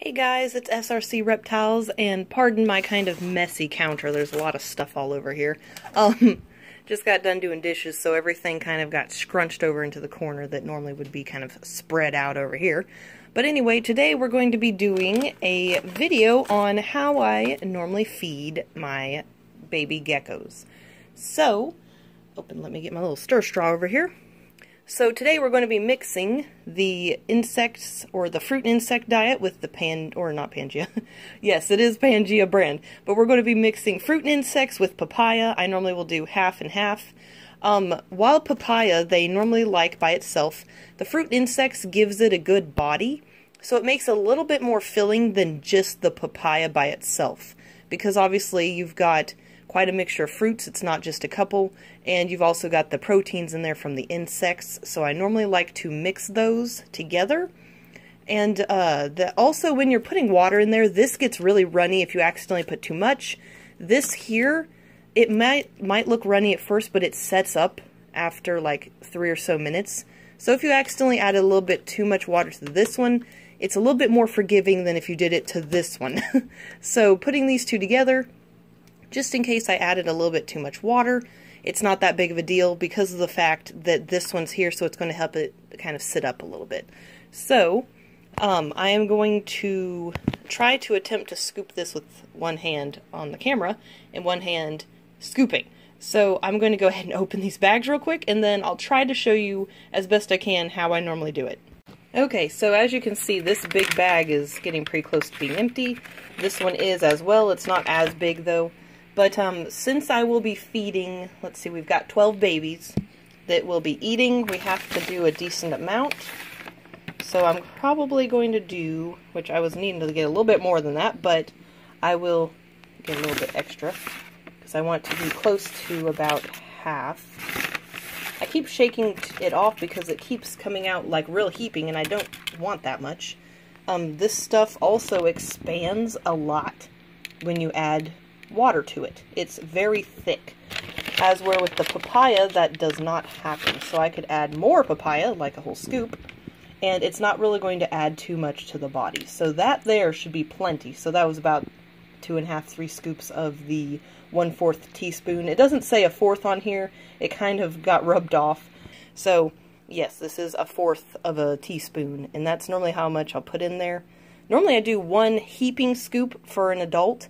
Hey guys, it's SRC Reptiles, and pardon my kind of messy counter. There's a lot of stuff all over here. Just got done doing dishes, so everything kind of got scrunched over into the corner that normally would be kind of spread out over here. But anyway, today we're going to be doing a video on how I normally feed my baby geckos. So, let me get my little stir straw over here. So today we're going to be mixing the insects, or the fruit and insect diet with the Pangea. Yes, it is Pangea brand. But we're going to be mixing fruit and insects with papaya. I normally will do half and half. While papaya, they normally like by itself, the fruit and insects gives it a good body. So it makes it a little bit more filling than just the papaya by itself. Because obviously you've got quite a mixture of fruits, it's not just a couple, and you've also got the proteins in there from the insects, so I normally like to mix those together. And also when you're putting water in there, this gets really runny if you accidentally put too much. This here, it might look runny at first, but it sets up after like 3 or so minutes. So if you accidentally added a little bit too much water to this one, it's a little bit more forgiving than if you did it to this one. So putting these two together, just in case I added a little bit too much water, it's not that big of a deal because of the fact that this one's here, so it's going to help it kind of sit up a little bit. So, I am going to try to attempt to scoop this with one hand on the camera and one hand scooping. So I'm going to go ahead and open these bags real quick, and then I'll try to show you as best I can how I normally do it. Okay, so as you can see, this big bag is getting pretty close to being empty. This one is as well. It's not as big though. But since I will be feeding, let's see, we've got 12 babies that will be eating. We have to do a decent amount. So I'm probably going to do, which I was needing to get a little bit more than that, but I will get a little bit extra because I want to be close to about half. I keep shaking it off because it keeps coming out like real heaping, and I don't want that much. This stuff also expands a lot when you add water to it. It's very thick. As where with the papaya, that does not happen. So I could add more papaya, like a whole scoop, and it's not really going to add too much to the body. So that there should be plenty. So that was about 2.5, 3 scoops of the 1/4 teaspoon. It doesn't say a fourth on here. It kind of got rubbed off. So yes, this is 1/4 of a teaspoon, and that's normally how much I'll put in there. Normally I do 1 heaping scoop for an adult.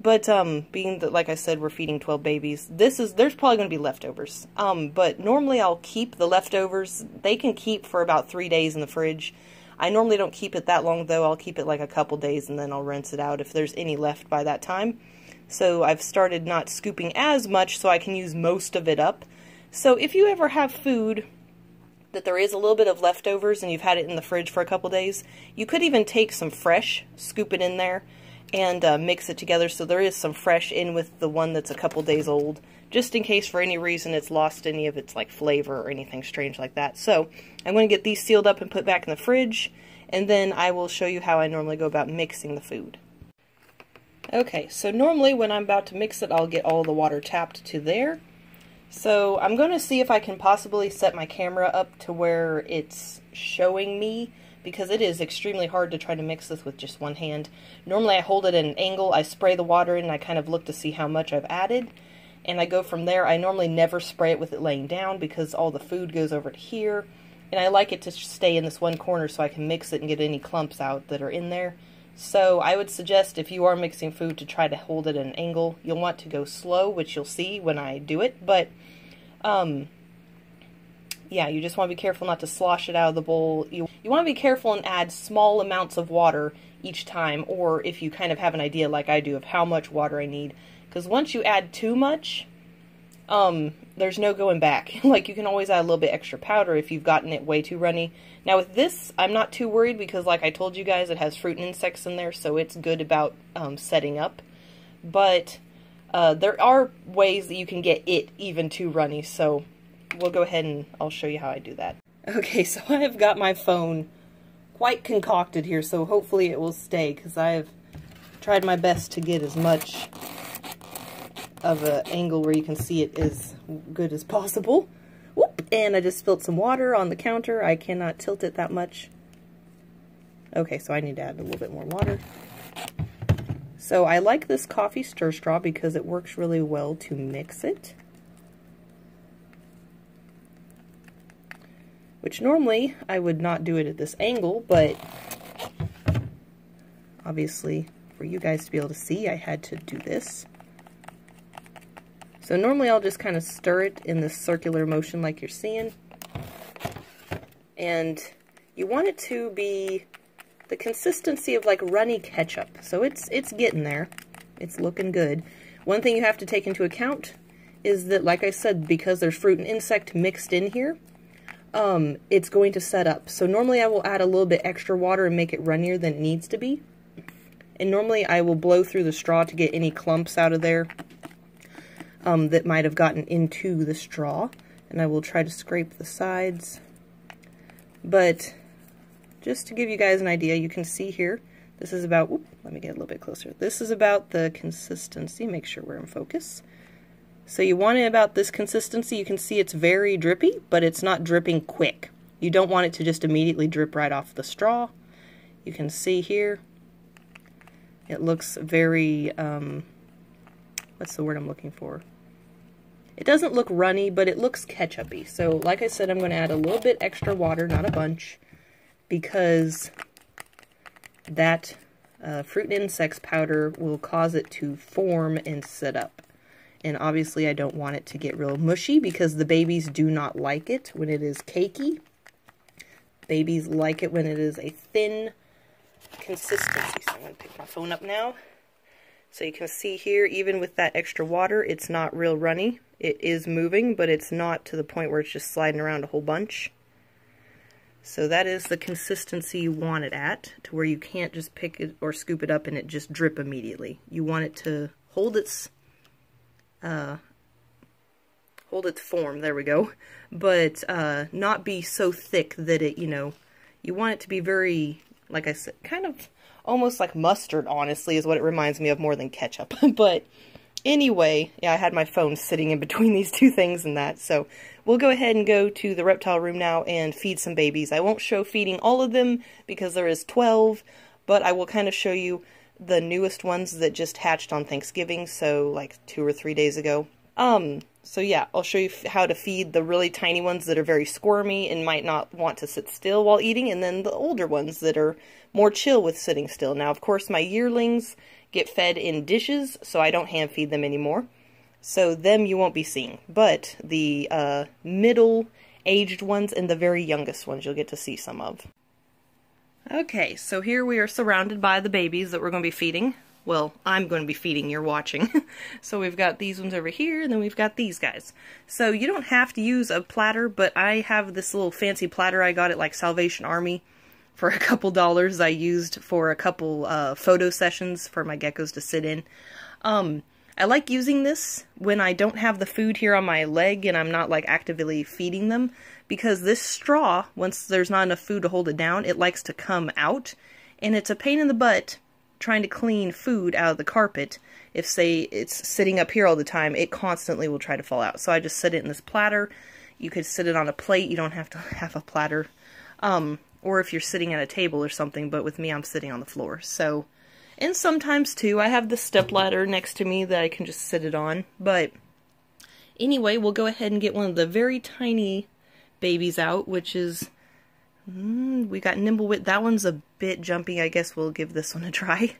But, being that, like I said, we're feeding 12 babies, there's probably going to be leftovers. But normally I'll keep the leftovers. They can keep for about 3 days in the fridge. I normally don't keep it that long, though. I'll keep it like a couple days, and then I'll rinse it out if there's any left by that time. So I've started not scooping as much so I can use most of it up. So if you ever have food that there is a little bit of leftovers and you've had it in the fridge for a couple days, you could even take some fresh, scoop it in there, and mix it together so there is some fresh in with the one that's a couple days old, just in case for any reason it's lost any of its like flavor or anything strange like that. So I'm going to get these sealed up and put back in the fridge, and then I will show you how I normally go about mixing the food. Okay, so normally when I'm about to mix it, I'll get all the water tapped to there. So I'm going to see if I can possibly set my camera up to where it's showing me, because it is extremely hard to try to mix this with just one hand. Normally I hold it at an angle, I spray the water in, and I kind of look to see how much I've added, and I go from there. I normally never spray it with it laying down because all the food goes over to here, and I like it to stay in this one corner so I can mix it and get any clumps out that are in there. So I would suggest if you are mixing food to try to hold it at an angle. You'll want to go slow, which you'll see when I do it, but yeah, you just want to be careful not to slosh it out of the bowl. You want to be careful and add small amounts of water each time, or if you kind of have an idea like I do of how much water I need. Because once you add too much, there's no going back. Like, you can always add a little bit extra powder if you've gotten it way too runny. Now with this, I'm not too worried because like I told you guys, it has fruit and insects in there, so it's good about setting up. But there are ways that you can get it even too runny, so we'll go ahead and I'll show you how I do that. Okay, so I have got my phone quite concocted here, so hopefully it will stay, because I have tried my best to get as much of an angle where you can see it as good as possible. Whoop! And I just spilled some water on the counter. I cannot tilt it that much. Okay, so I need to add a little bit more water. So I like this coffee stir straw because it works really well to mix it. Which normally I would not do it at this angle, but obviously for you guys to be able to see, I had to do this. So normally I'll just kind of stir it in this circular motion like you're seeing. And you want it to be the consistency of like runny ketchup. So it's getting there. It's looking good. One thing you have to take into account is that, like I said, because there's fruit and insect mixed in here, it's going to set up. So normally I will add a little bit extra water and make it runnier than it needs to be. And normally I will blow through the straw to get any clumps out of there that might have gotten into the straw. And I will try to scrape the sides. But just to give you guys an idea, you can see here, this is about, whoop, let me get a little bit closer. This is about the consistency. Make sure we're in focus. So you want it about this consistency. You can see it's very drippy, but it's not dripping quick. You don't want it to just immediately drip right off the straw. You can see here, it looks very, what's the word I'm looking for? It doesn't look runny, but it looks ketchup-y. So like I said, I'm going to add a little bit extra water, not a bunch, because that fruit and insects powder will cause it to form and sit up. And obviously I don't want it to get real mushy because the babies do not like it when it is cakey. Babies like it when it is a thin consistency. So I'm going to pick my phone up now. So you can see here, even with that extra water, it's not real runny. It is moving, but it's not to the point where it's just sliding around a whole bunch. So that is the consistency you want it at, to where you can't just pick it or scoop it up and it just drip immediately. You want it to hold its form, there we go, but not be so thick that it, you want it to be very, like I said, kind of almost like mustard, honestly, is what it reminds me of more than ketchup. But anyway, yeah, I had my phone sitting in between these two things and that, so we'll go ahead and go to the reptile room now and feed some babies. I won't show feeding all of them because there is 12, but I will kind of show you the newest ones that just hatched on Thanksgiving, so like 2 or 3 days ago. So yeah, I'll show you how to feed the really tiny ones that are very squirmy and might not want to sit still while eating, and then the older ones that are more chill with sitting still. Now, of course, my yearlings get fed in dishes, so I don't hand feed them anymore. So them you won't be seeing, but the middle-aged ones and the very youngest ones you'll get to see some of. Okay, so here we are surrounded by the babies that we're going to be feeding. Well, I'm going to be feeding, you're watching. So we've got these ones over here, and then we've got these guys. So you don't have to use a platter, but I have this little fancy platter I got at like Salvation Army for a couple dollars. I used for a couple photo sessions for my geckos to sit in. I like using this when I don't have the food here on my leg and I'm not like actively feeding them, because this straw, once there's not enough food to hold it down, it likes to come out, and it's a pain in the butt trying to clean food out of the carpet. If, say, it's sitting up here all the time, it constantly will try to fall out. So I just sit it in this platter. You could sit it on a plate. You don't have to have a platter. Or if you're sitting at a table or something, but with me, I'm sitting on the floor. So, and sometimes, too, I have the stepladder next to me that I can just sit it on. But anyway, we'll go ahead and get one of the very tiny babies out, which is... we got Nimblewit. That one's a bit jumpy. I guess we'll give this one a try.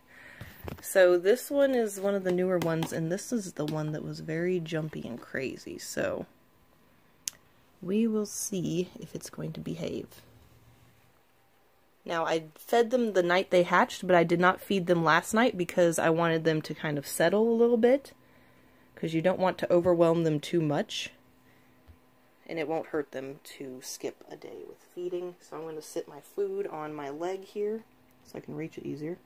So this one is one of the newer ones, and this is the one that was very jumpy and crazy. So we will see if it's going to behave. Now, I fed them the night they hatched, but I did not feed them last night because I wanted them to kind of settle a little bit, because you don't want to overwhelm them too much. And it won't hurt them to skip a day with feeding. So I'm going to sit my food on my leg here so I can reach it easier.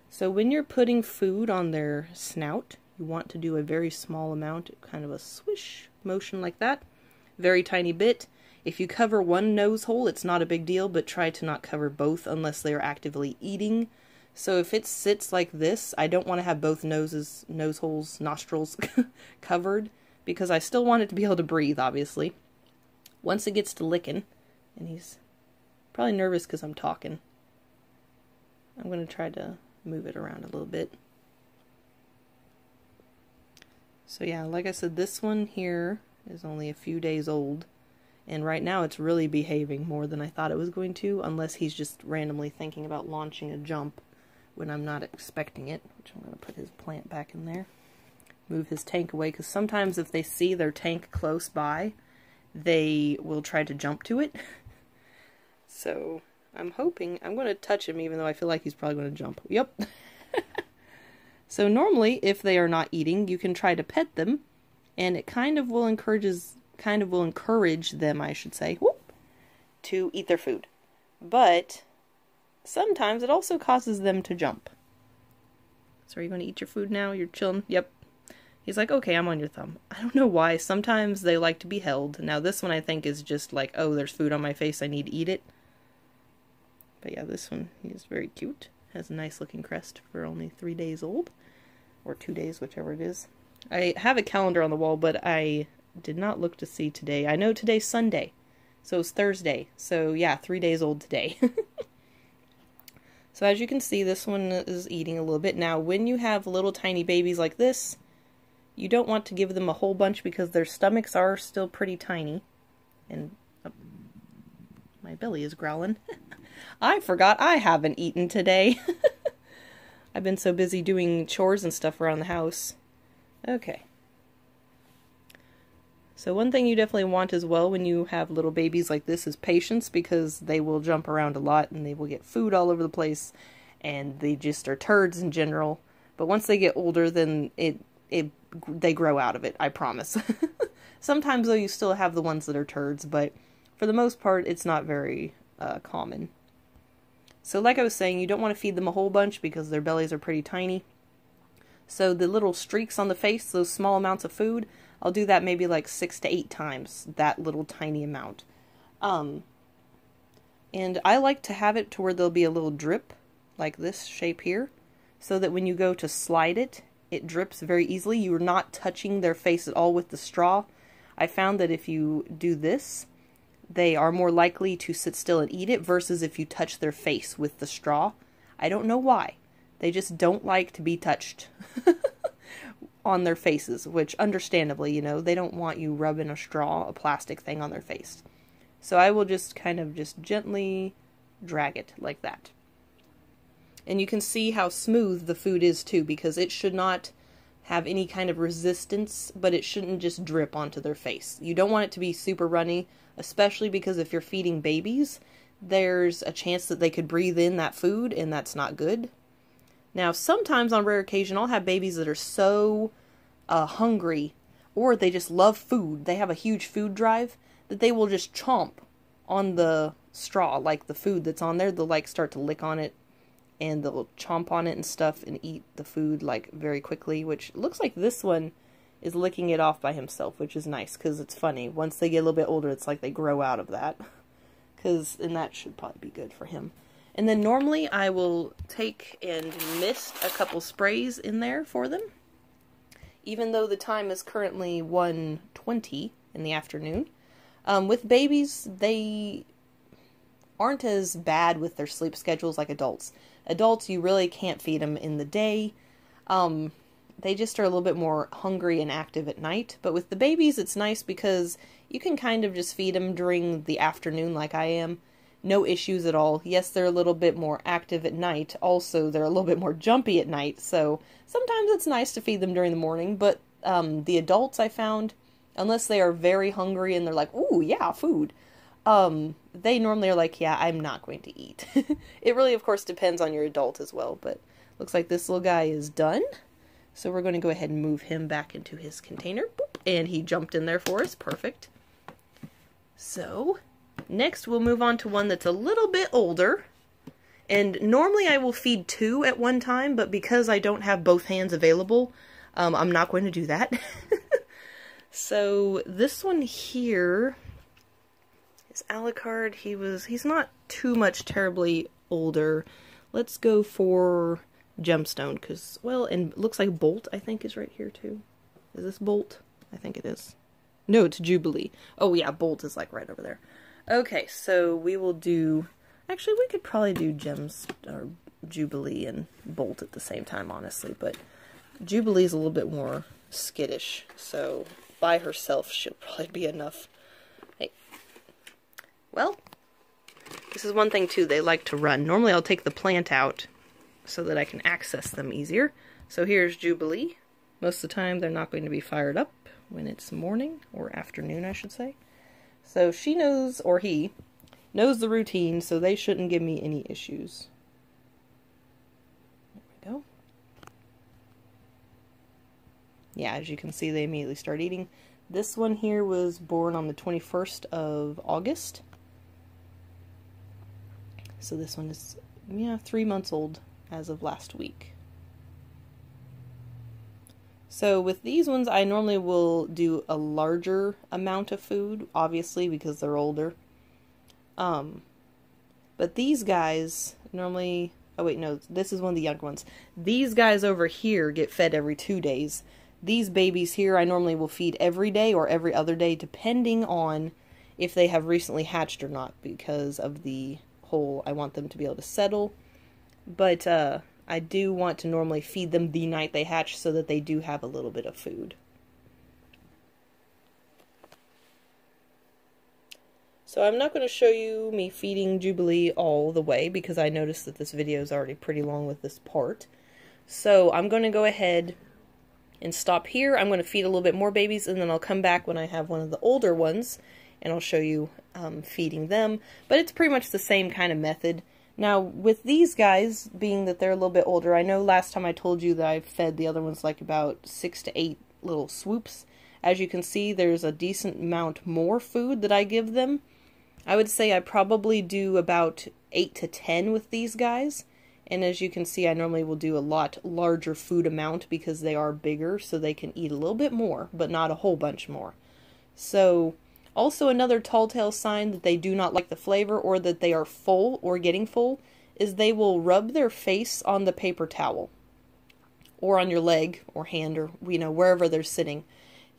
So when you're putting food on their snout, you want to do a very small amount, kind of a swish motion like that. Very tiny bit. If you cover one nose hole, it's not a big deal, but try to not cover both unless they are actively eating. So if it sits like this, I don't want to have both nose holes, nostrils covered, because I still want it to be able to breathe, obviously. Once it gets to licking, and he's probably nervous because I'm talking. I'm going to try to move it around a little bit. So yeah, like I said, this one here is only a few days old. And right now it's really behaving more than I thought it was going to, unless he's just randomly thinking about launching a jump when I'm not expecting it, which I'm going to put his plant back in there. Move his tank away, because sometimes if they see their tank close by, they will try to jump to it. So I'm hoping, I'm going to touch him even though I feel like he's probably going to jump. Yep. So normally, if they are not eating, you can try to pet them, and it kind of will encourage them, I should say, whoop, to eat their food. But sometimes it also causes them to jump. So are you going to eat your food now? You're chilling? Yep. He's like, okay, I'm on your thumb. I don't know why. Sometimes they like to be held. Now this one I think is just like, oh, there's food on my face, I need to eat it. But yeah, this one, he is very cute. Has a nice looking crest for only 3 days old. Or 2 days, whichever it is. I have a calendar on the wall, but I did not look to see today. I know today's Sunday. So it's Thursday. So yeah, 3 days old today. So as you can see, this one is eating a little bit. Now, when you have little tiny babies like this, you don't want to give them a whole bunch because their stomachs are still pretty tiny. And my belly is growling. I forgot I haven't eaten today. I've been so busy doing chores and stuff around the house. Okay. So one thing you definitely want as well when you have little babies like this is patience, because they will jump around a lot and they will get food all over the place, and they just are turds in general. But once they get older, then they grow out of it, I promise. Sometimes though you still have the ones that are turds, but for the most part it's not very common. So like I was saying, you don't want to feed them a whole bunch because their bellies are pretty tiny. So the little streaks on the face, those small amounts of food, I'll do that maybe like 6 to 8 times, that little tiny amount. And I like to have it to where there'll be a little drip, like this shape here, so that when you go to slide it, it drips very easily. You're not touching their face at all with the straw. I found that if you do this, they are more likely to sit still and eat it versus if you touch their face with the straw. I don't know why. They just don't like to be touched on their faces, which understandably, you know, they don't want you rubbing a straw, a plastic thing on their face. So I will just kind of just gently drag it like that. And you can see how smooth the food is too, because it should not have any kind of resistance, but it shouldn't just drip onto their face. You don't want it to be super runny, especially because if you're feeding babies, there's a chance that they could breathe in that food, and that's not good. Now, sometimes on rare occasion, I'll have babies that are so hungry, or they just love food. They have a huge food drive that they will just chomp on the straw, like the food that's on there. They'll like start to lick on it, and they'll chomp on it and stuff and eat the food like very quickly, which looks like this one is licking it off by himself, which is nice because it's funny. Once they get a little bit older, it's like they grow out of that, and that should probably be good for him. And then normally I will take and mist a couple sprays in there for them. Even though the time is currently 1:20 in the afternoon. With babies, they aren't as bad with their sleep schedules like adults. Adults, you really can't feed them in the day. They just are a little bit more hungry and active at night. But with the babies, it's nice because you can kind of just feed them during the afternoon like I am. No issues at all. Yes, they're a little bit more active at night. Also, they're a little bit more jumpy at night. So sometimes it's nice to feed them during the morning. But the adults, I found, unless they are very hungry and they're like, ooh, yeah, food, they normally are like, yeah, I'm not going to eat. It really, of course, depends on your adult as well. But looks like this little guy is done. So we're going to go ahead and move him back into his container. Boop, and he jumped in there for us. Perfect. So next we'll move on to one that's a little bit older. And normally I will feed 2 at one time, but because I don't have both hands available, I'm not going to do that. So this one here is Alucard. He's not too much terribly older. Let's go for Gemstone, because, well, and it looks like Bolt, I think, is right here too. Is this Bolt? I think it is. No, it's Jubilee. Oh yeah, Bolt is like right over there. Okay, so we will do, actually we could probably do Jubilee and Bolt at the same time, honestly, but Jubilee's a little bit more skittish, so by herself she'll probably be enough. Hey. Well, this is one thing too, they like to run. Normally I'll take the plant out so that I can access them easier. So here's Jubilee. Most of the time they're not going to be fired up when it's morning, or afternoon I should say. So she knows, or he knows the routine, so they shouldn't give me any issues. There we go. Yeah, as you can see, they immediately start eating. This one here was born on the 21st of August. So this one is, yeah, 3 months old as of last week. So with these ones, I normally will do a larger amount of food, obviously, because they're older. But these guys normally, oh wait, no, this is one of the younger ones. These guys over here get fed every 2 days. These babies here, I normally will feed every day or every other day, depending on if they have recently hatched or not, because of the whole, I want them to be able to settle. But, I do want to normally feed them the night they hatch so that they do have a little bit of food. So I'm not going to show you me feeding Jubilee all the way because I noticed that this video is already pretty long with this part. So I'm going to go ahead and stop here. I'm going to feed a little bit more babies, and then I'll come back when I have one of the older ones and I'll show you feeding them. But it's pretty much the same kind of method. Now, with these guys, being that they're a little bit older, I know last time I told you that I fed the other ones like about 6 to 8 little swoops. As you can see, there's a decent amount more food that I give them. I would say I probably do about 8 to 10 with these guys. And as you can see, I normally will do a lot larger food amount because they are bigger, so they can eat a little bit more, but not a whole bunch more. So, also another tall tale sign that they do not like the flavor or that they are full or getting full is they will rub their face on the paper towel or on your leg or hand or, you know, wherever they're sitting.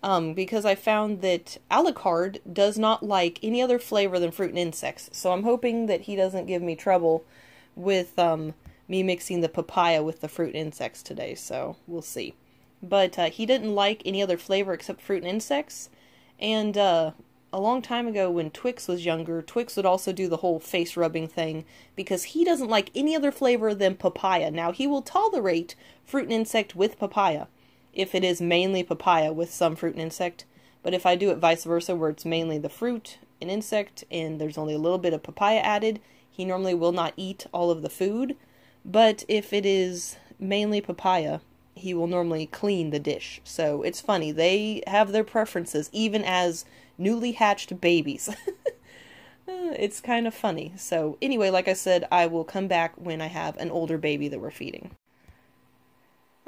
Because I found that Alucard does not like any other flavor than fruit and insects. So I'm hoping that he doesn't give me trouble with me mixing the papaya with the fruit and insects today. So we'll see. But he didn't like any other flavor except fruit and insects. And a long time ago when Twix was younger, Twix would also do the whole face rubbing thing because he doesn't like any other flavor than papaya. Now, he will tolerate fruit and insect with papaya if it is mainly papaya with some fruit and insect. But if I do it vice versa, where it's mainly the fruit and insect and there's only a little bit of papaya added, he normally will not eat all of the food. But if it is mainly papaya, he will normally clean the dish. So it's funny, they have their preferences even as newly hatched babies. It's kind of funny. So anyway, like I said, I will come back when I have an older baby that we're feeding.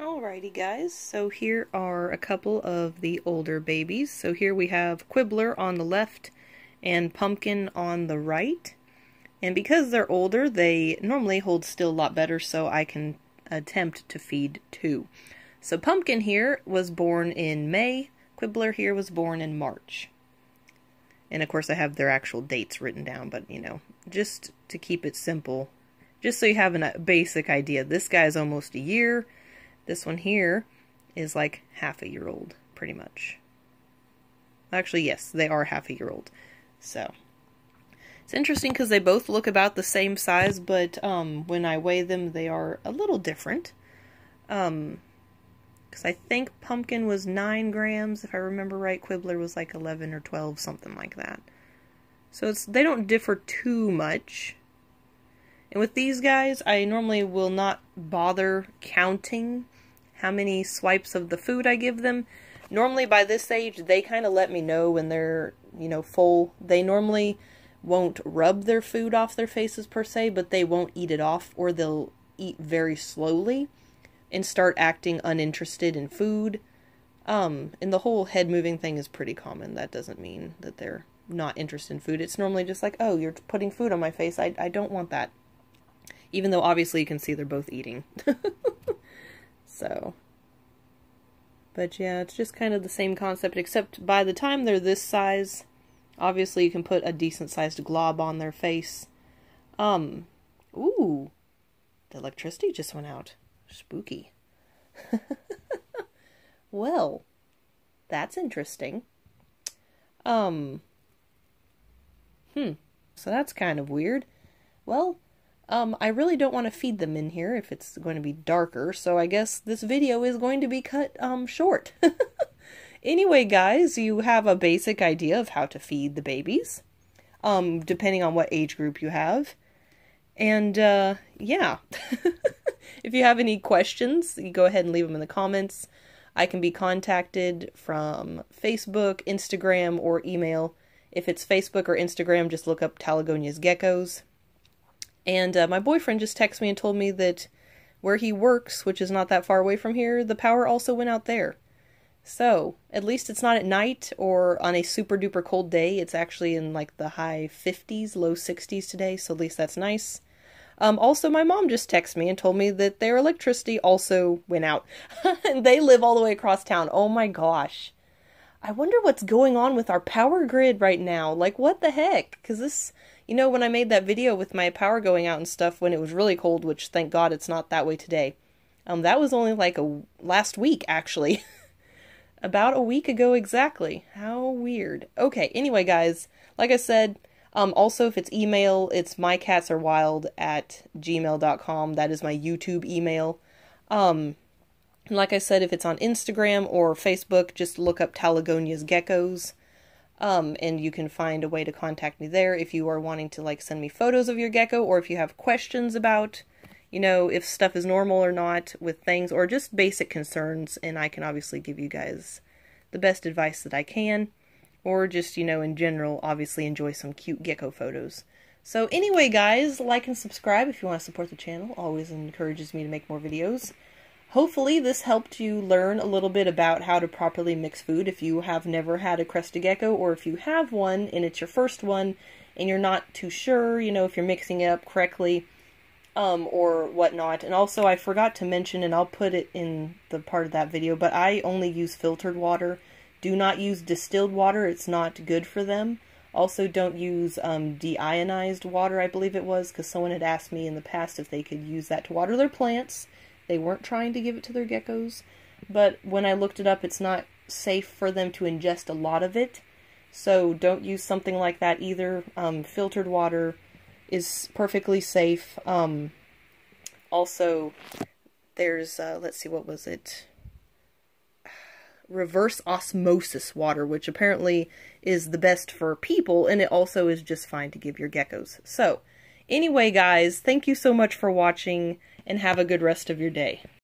Alrighty guys, so here are a couple of the older babies. So here we have Quibbler on the left and Pumpkin on the right. And because they're older, they normally hold still a lot better, so I can attempt to feed 2. So Pumpkin here was born in May, Quibbler here was born in March. And of course I have their actual dates written down, but you know, just to keep it simple, just so you have a basic idea. This guy is almost a year. This one here is like half a year old, pretty much. Actually, yes, they are half a year old. So, it's interesting because they both look about the same size, but when I weigh them, they are a little different. Because I think Pumpkin was 9 grams, if I remember right. Quibbler was like 11 or 12, something like that. So they don't differ too much. And with these guys, I normally will not bother counting how many swipes of the food I give them. Normally by this age, they kind of let me know when they're, you know, full. They normally won't rub their food off their faces per se, but they won't eat it off, or they'll eat very slowly and start acting uninterested in food. And the whole head moving thing is pretty common. That doesn't mean that they're not interested in food. It's normally just like, oh, you're putting food on my face. I don't want that. Even though obviously you can see they're both eating. So. But yeah, it's just kind of the same concept, except by the time they're this size, obviously you can put a decent sized glob on their face. Ooh. The electricity just went out. Spooky. Well, that's interesting. So that's kind of weird. Well, I really don't want to feed them in here if it's going to be darker, so I guess this video is going to be cut, short. Anyway, guys, you have a basic idea of how to feed the babies, depending on what age group you have. And, yeah. If you have any questions, you go ahead and leave them in the comments. I can be contacted from Facebook, Instagram, or email. If it's Facebook or Instagram, just look up Talagonia's Geckos. And my boyfriend just texted me and told me that where he works, which is not that far away from here, the power also went out there. So, at least it's not at night or on a super duper cold day. It's actually in like the high 50s, low 60s today, so at least that's nice. Also, my mom just texted me and told me that their electricity also went out. They live all the way across town. Oh my gosh. I wonder what's going on with our power grid right now. Like, what the heck? Because this, you know, when I made that video with my power going out and stuff when it was really cold, which thank God it's not that way today. That was only like last week, actually. About a week ago exactly. How weird. Okay, anyway, guys, like I said, also, if it's email, it's mycatsarwild@gmail.com. That is my YouTube email. Like I said, if it's on Instagram or Facebook, just look up Talagonia's Geckos. And you can find a way to contact me there if you are wanting to, like, send me photos of your gecko, or if you have questions about, you know, if stuff is normal or not with things, or just basic concerns, and I can obviously give you guys the best advice that I can. Or just, you know, in general, obviously enjoy some cute gecko photos. So anyway, guys, like and subscribe if you want to support the channel. Always encourages me to make more videos. Hopefully this helped you learn a little bit about how to properly mix food if you have never had a crested gecko, or if you have one and it's your first one and you're not too sure, you know, if you're mixing it up correctly, or whatnot. And also, I forgot to mention, and I'll put it in the part of that video, but I only use filtered water. Do not use distilled water, it's not good for them. Also, don't use deionized water, I believe it was, because someone had asked me in the past if they could use that to water their plants. They weren't trying to give it to their geckos, but when I looked it up, it's not safe for them to ingest a lot of it, so don't use something like that either. Filtered water is perfectly safe. Also, there's, let's see, what was it? Reverse osmosis water, which apparently is the best for people, and it also is just fine to give your geckos. So, anyway, guys, thank you so much for watching, and have a good rest of your day.